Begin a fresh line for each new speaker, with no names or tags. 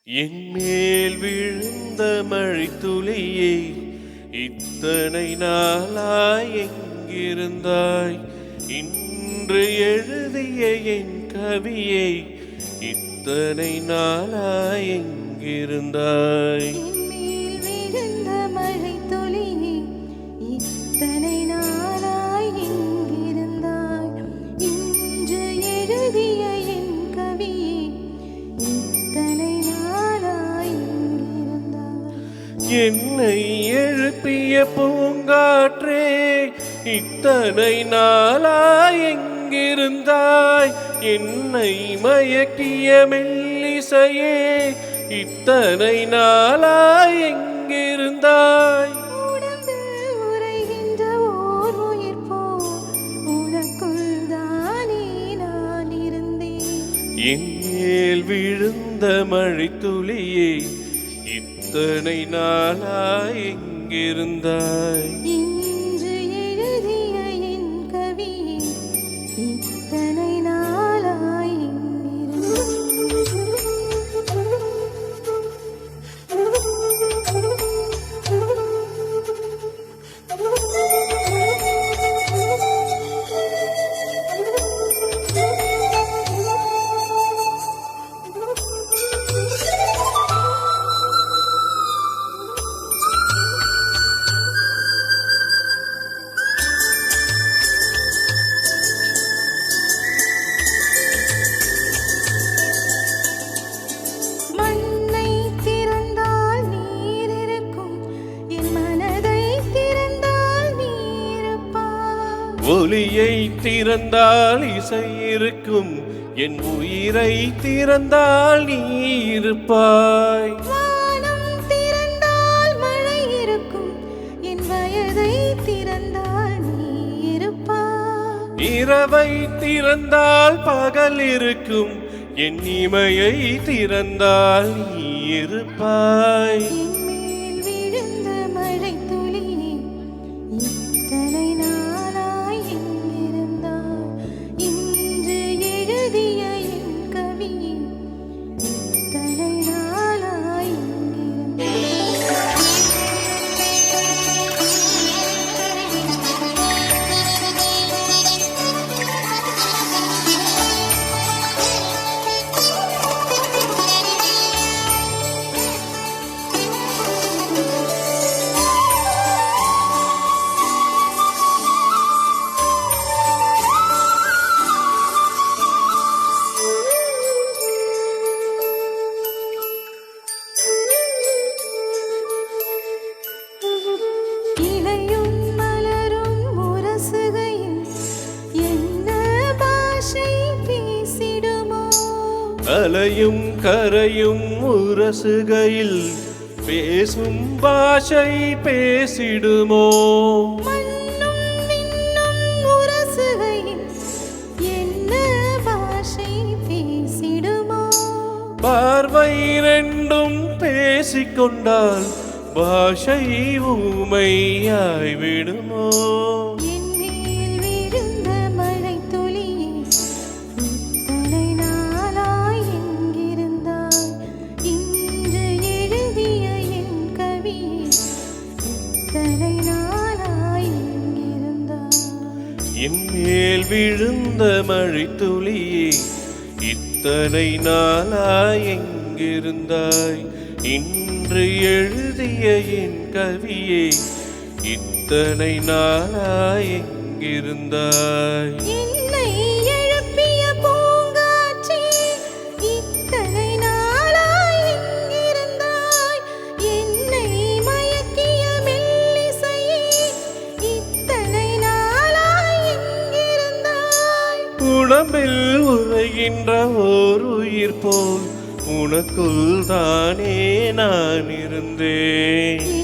என் மேல் விழுந்த மழைத்துளியே, இத்தனை நாளாய் எங்கிருந்தாய்? இன்று எழுதிய என் கவியை, இத்தனை நாளாய் எங்கிருந்தாய்? என்னை எழுப்பிய பூங்காற்றே, இத்தனை நாளாய் எங்கிருந்தாய்? என்னை மயக்கிய மெல்லிசையே, இத்தனை நாளாய் எங்கிருந்தாய்? என் மேல் விழுந்த மழைத்துளியே, இத்தனை நாளாய் எங்கிருந்தாய்?
இன்று எழுதிய என் கவி, இத்தனை நாளாய்
ஒலியை திறந்தால் இசை இருக்கும், என் உயிரை திறந்தால் நீ இருப்பாய்.
வானம் திறந்தால் மழை இருக்கும், என் வயதை திறந்தால் நீ இருப்பாய்.
இரவை திறந்தால் பகல் இருக்கும், என் இமையை திறந்தால் நீ இருப்பாய். அலையும் கரையும் உரசுகையில் பேசும் பாஷை பேசிடுமோ? பார்வை ரெண்டும் பேசிக்கொண்டால் பாஷை ஊமையாய்விடுமோ? என் மேல் விழுந்த மழைத்துளியே, இத்தனை நாளாய் எங்கிருந்தாய்? இன்று எழுதிய என் கவியே, இத்தனை நாளாய் எங்கிருந்தாய்? உடம்பில் உறைகின்ற ஓர் உயிர் போல் உனக்குள் தானே நான் இருந்தேன்.